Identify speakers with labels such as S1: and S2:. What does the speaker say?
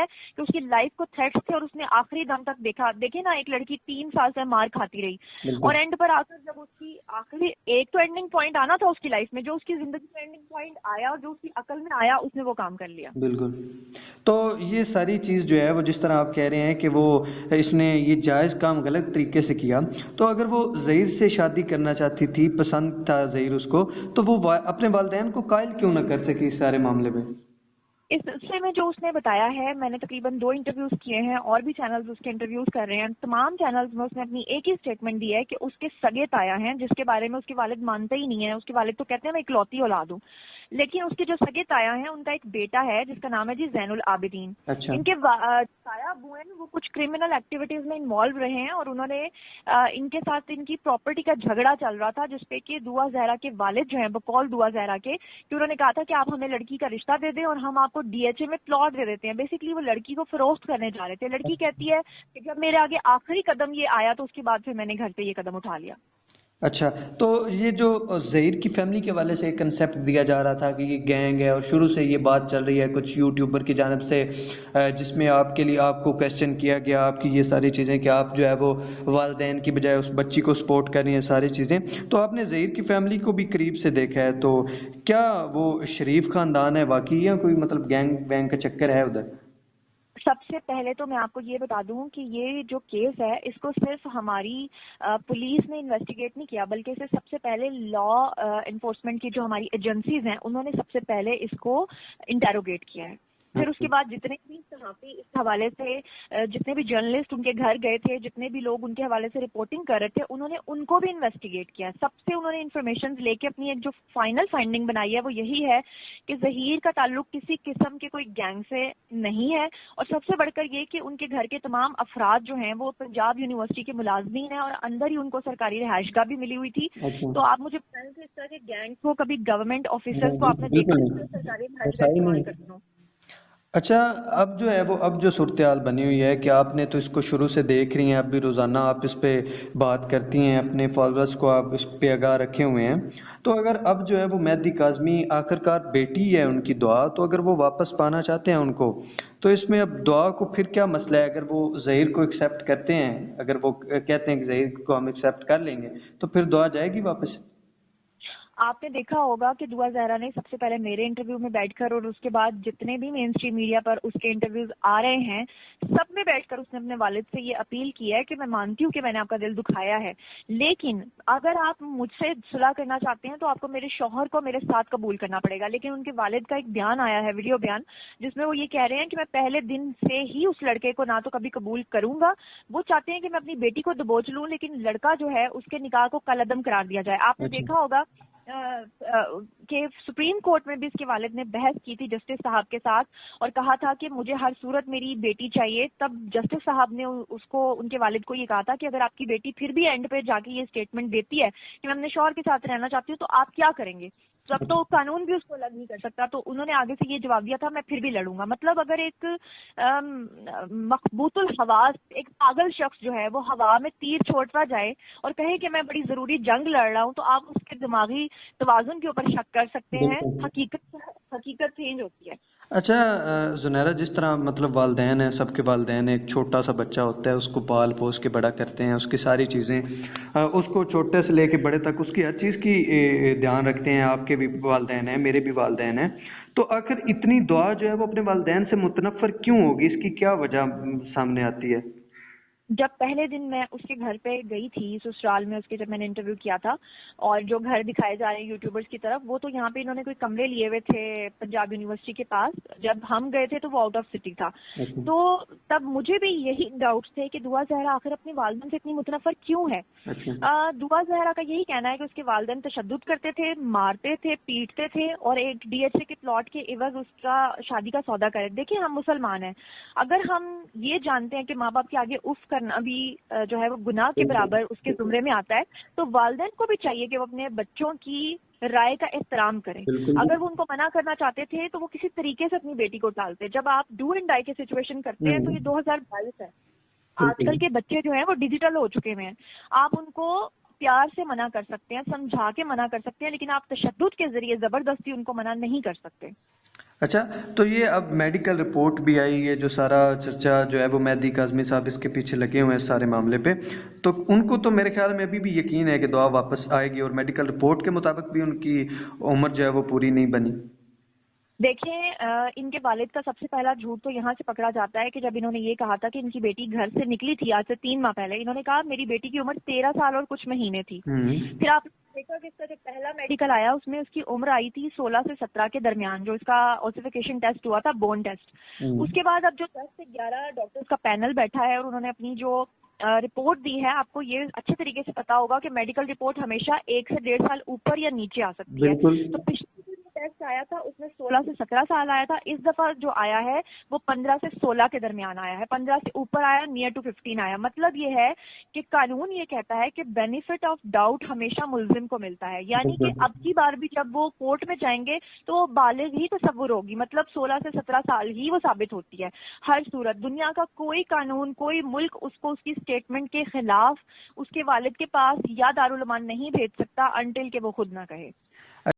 S1: कि उसकी लाइफ को थ्रेट्स थे और उसने आखिरी दम तक देखा। देखे ना, एक लड़की 3 साल से मार खाती रही और एंड पर आकर जब उसकी आखिरी एक तो एंडिंग पॉइंट आना था उसकी लाइफ में, जो उसकी जिंदगी में एंडिंग पॉइंट आया और जो उसकी अकल में आया, उसने वो काम कर लिया।
S2: बिल्कुल। तो ये सारी चीज़ जो है वो जिस तरह आप कह रहे हैं कि वो इसने ये जायज़ काम गलत तरीके से किया, तो अगर वो ज़हीर से शादी करना चाहती थी, पसंद था ज़हीर उसको, तो वो अपने वालिदैन को कायल क्यों ना कर सके इस सारे मामले में?
S1: इस सिलसिले में जो उसने बताया है, मैंने तकरीबन 2 इंटरव्यूज किए हैं और भी चैनल्स उसके इंटरव्यूज कर रहे हैं। तमाम चैनल्स में उसने अपनी एक ही स्टेटमेंट दी है कि उसके सगे ताया हैं, जिसके बारे में उसके वालिद मानते ही नहीं है। उसके वालिद तो कहते हैं मैं इकलौती औलाद हूँ, लेकिन उसके जो सगे ताया हैं उनका एक बेटा है जिसका नाम है जी ज़ैनुल आबिदीन।
S2: अच्छा।
S1: इनके ताया अबू हैं, वो कुछ क्रिमिनल एक्टिविटीज में इन्वॉल्व रहे हैं और उन्होंने इनके साथ इनकी प्रॉपर्टी का झगड़ा चल रहा था, जिसपे कि दुआ जहरा के वालिद जो हैं, बकौल दुआ जहरा के, कि उन्होंने कहा था कि आप हमें लड़की का रिश्ता दे दें और हम आपको डीएचए में प्लॉट दे देते हैं। बेसिकली वो लड़की को फरोख्त करने जा रहे थे। लड़की कहती है कि जब मेरे आगे आखिरी कदम ये आया तो उसके बाद फिर मैंने घर पे ये कदम उठा लिया।
S2: अच्छा, तो ये जो ज़हीर की फैमिली के वाले से एक कंसेप्ट दिया जा रहा था कि ये गैंग है, और शुरू से ये बात चल रही है कुछ यूट्यूबर की जानब से, जिसमें आपके लिए आपको क्वेश्चन किया गया आपकी ये सारी चीज़ें कि आप जो है वो वालिदैन की बजाय उस बच्ची को सपोर्ट कर रही हैं, सारी चीज़ें। तो आपने ज़हीर की फैमिली को भी करीब से देखा है, तो क्या वो शरीफ ख़ानदान है वाकई, या कोई मतलब गैंग वैंग का चक्कर है उधर?
S1: सबसे पहले तो मैं आपको ये बता दूं कि ये जो केस है इसको सिर्फ हमारी पुलिस ने इन्वेस्टिगेट नहीं किया, बल्कि इसे सबसे पहले लॉ एनफोर्समेंट की जो हमारी एजेंसीज हैं उन्होंने सबसे पहले इसको इंटेरोगेट किया है। फिर उसके बाद जितने भी सहाफ़ी इस हवाले से जितने भी जर्नलिस्ट उनके घर गए थे, जितने भी लोग उनके हवाले से रिपोर्टिंग कर रहे थे, उन्होंने उनको भी इन्वेस्टिगेट किया। सबसे उन्होंने इन्फॉर्मेशन लेके अपनी एक जो फाइनल फाइंडिंग बनाई है वो यही है कि ज़हीर का ताल्लुक किसी किस्म के कोई गैंग से नहीं है, और सबसे बढ़कर ये कि उनके घर के तमाम अफराद जो हैं वो पंजाब यूनिवर्सिटी के मुलाजमीन हैं और अंदर ही उनको सरकारी रिहाइशगाह भी मिली हुई थी।
S2: अच्छा।
S1: तो आप मुझे बताएं कि इस तरह के गैंग को कभी गवर्नमेंट ऑफिसर्स को आपने देखा
S2: बिल्कुल
S1: जो
S2: नहीं,
S1: सरकारी रिहाइशगाह
S2: ऐसा ही
S1: इस्तेमाल
S2: नहीं।
S1: करते हो?
S2: अच्छा, अब जो है वो अब जो सूरत हाल बनी हुई है कि आपने तो इसको शुरू से देख रही हैं, अब भी रोज़ाना आप इस पे बात करती हैं, अपने फॉलोअर्स को आप इस पे आगाह रखे हुए हैं। तो अगर अब जो है वो मेहदी काज़मी आखिरकार बेटी है उनकी दुआ, तो अगर वो वापस पाना चाहते हैं उनको, तो इसमें अब दुआ को फिर क्या मसला है? अगर वो ज़हीर को एक्सेप्ट करते हैं, अगर वो कहते हैं कि ज़हीर को हम एक्सेप्ट कर लेंगे, तो फिर दुआ जाएगी वापस?
S1: आपने देखा होगा कि दुआ जहरा ने सबसे पहले मेरे इंटरव्यू में बैठकर और उसके बाद जितने भी मेन स्ट्रीम मीडिया पर उसके इंटरव्यूज आ रहे हैं, सब में बैठकर उसने अपने वालिद से ये अपील की है कि मैं मानती हूँ कि मैंने आपका दिल दुखाया है, लेकिन अगर आप मुझसे सुलह करना चाहते हैं तो आपको मेरे शौहर को मेरे साथ कबूल करना पड़ेगा। लेकिन उनके वालिद का एक बयान आया है, वीडियो बयान, जिसमें वो ये कह रहे हैं कि मैं पहले दिन से ही उस लड़के को ना तो कभी कबूल करूंगा। वो चाहते हैं कि मैं अपनी बेटी को दबोच लूं, लेकिन लड़का जो है उसके निकाह को कलअदम करार दिया जाए। आपने
S2: अच्छा।
S1: देखा होगा कि सुप्रीम कोर्ट में भी इसके वालिद ने बहस की थी जस्टिस साहब के साथ और कहा था कि मुझे हर सूरत मेरी बेटी चाहिए। तब जस्टिस साहब ने उसको, उनके वालिद को ये कहा था कि अगर आपकी बेटी फिर भी एंड पे जाके ये स्टेटमेंट देती है कि मैं अपने शौहर के साथ रहना चाहती हूँ, तो आप क्या करेंगे? तब तो कानून भी उसको अलग नहीं कर सकता। तो उन्होंने आगे से ये जवाब दिया था, मैं फिर भी लड़ूंगा। मतलब अगर एक मकबूतुल हवास, एक पागल शख्स जो है वो हवा में तीर छोड़ता जाए और कहे कि मैं बड़ी जरूरी जंग लड़ रहा हूँ, तो आप उसके दिमागी तवाजुन के ऊपर शक कर सकते हैं।
S2: बिल्कुल।
S1: हकीकत चेंज होती है।
S2: अच्छा, जुनैरा, जिस तरह मतलब वालदैन हैं, सबके वालदैन एक छोटा सा बच्चा होता है, उसको पाल पोस के बड़ा करते हैं, उसकी सारी चीज़ें उसको छोटे से लेके बड़े तक उसकी हर चीज़ की ध्यान रखते हैं। आपके भी वालदैन हैं, मेरे भी वालदैन हैं। तो आखिर इतनी दुआ जो है वो अपने वालदैन से मुतनफ़र क्यों होगी? इसकी क्या वजह सामने आती है?
S1: जब पहले दिन मैं उसके घर पे गई थी ससुराल में उसके, जब मैंने इंटरव्यू किया था, और जो घर दिखाए जा रहे हैं यूट्यूबर्स की तरफ, वो तो यहाँ पे इन्होंने कोई कमरे लिए हुए थे पंजाब यूनिवर्सिटी के पास। जब हम गए थे तो वो आउट ऑफ सिटी था।
S2: अच्छा।
S1: तो तब मुझे भी यही डाउट्स थे कि दुआ जहरा आखिर अपने वालिदैन से इतनी मुतनफर क्यों है।
S2: अच्छा।
S1: दुआ जहरा का यही कहना है कि उसके वालिदैन तशद्दुद करते थे, मारते थे, पीटते थे और एक डीएचए के प्लॉट के एवज उसका शादी का सौदा करे। देखिए, हम मुसलमान हैं, अगर हम ये जानते हैं कि माँ बाप के आगे उफ करना भी जो है वो गुनाह के बराबर उसके जुमरे में आता है, तो वालिदैन को भी चाहिए कि वो अपने बच्चों की राय का एहतराम करें।
S2: बिल्कुल।
S1: अगर वो उनको मना करना चाहते थे तो वो किसी तरीके से अपनी बेटी को टालते। जब आप डू एंड डाई के सिचुएशन करते हैं तो ये 2022 है। आजकल के बच्चे जो हैं वो डिजिटल हो चुके हैं। आप उनको प्यार से मना कर सकते हैं, समझा के मना कर सकते हैं, लेकिन आप तशद्दुद के जरिए जबरदस्ती उनको मना नहीं कर सकते।
S2: अच्छा, तो ये अब मेडिकल रिपोर्ट भी आई है, जो सारा चर्चा जो है वो मेहदी काज़मी साहब इसके पीछे लगे हुए हैं सारे मामले पे, तो उनको तो मेरे ख्याल में अभी भी यकीन है कि दुआ वापस आएगी, और मेडिकल रिपोर्ट के मुताबिक भी उनकी उम्र जो है वो पूरी नहीं बनी।
S1: देखें, इनके वालिद का सबसे पहला झूठ तो यहाँ से पकड़ा जाता है कि जब इन्होंने ये कहा था कि इनकी बेटी घर से निकली थी आज से 3 माह पहले, इन्होंने कहा मेरी बेटी की उम्र 13 साल और कुछ महीने थी। फिर आप देखा कि इसका जो पहला मेडिकल आया उसमें उसकी उम्र आई थी 16 से 17 के दरमियान, जो इसका ओसिफिकेशन टेस्ट हुआ था, बोन टेस्ट। उसके बाद अब जो 10 से 11 डॉक्टर्स का पैनल बैठा है और उन्होंने अपनी जो रिपोर्ट दी है, आपको ये अच्छे तरीके से पता होगा कि मेडिकल रिपोर्ट हमेशा 1 से 1.5 साल ऊपर या नीचे आ सकती है। तो पिछले टेस्ट आया था उसमें 16 से 17 साल आया था, इस दफा जो आया है वो 15 से 16 के दरमियान आया है, 15 से ऊपर आया, नियर टू 15 आया। मतलब ये है कि कानून ये कहता है कि बेनिफिट ऑफ डाउट हमेशा मुल्जिम को मिलता है, यानी कि अब की बार भी जब वो कोर्ट में जाएंगे तो वो बालिग ही तस्वुर होगी, मतलब 16 से 17 साल ही वो साबित होती है हर सूरत। दुनिया का कोई कानून, कोई मुल्क उसको उसकी स्टेटमेंट के खिलाफ उसके वालिद के पास या दारुल अमान नहीं भेज सकता अनटिल के वो खुद ना कहे।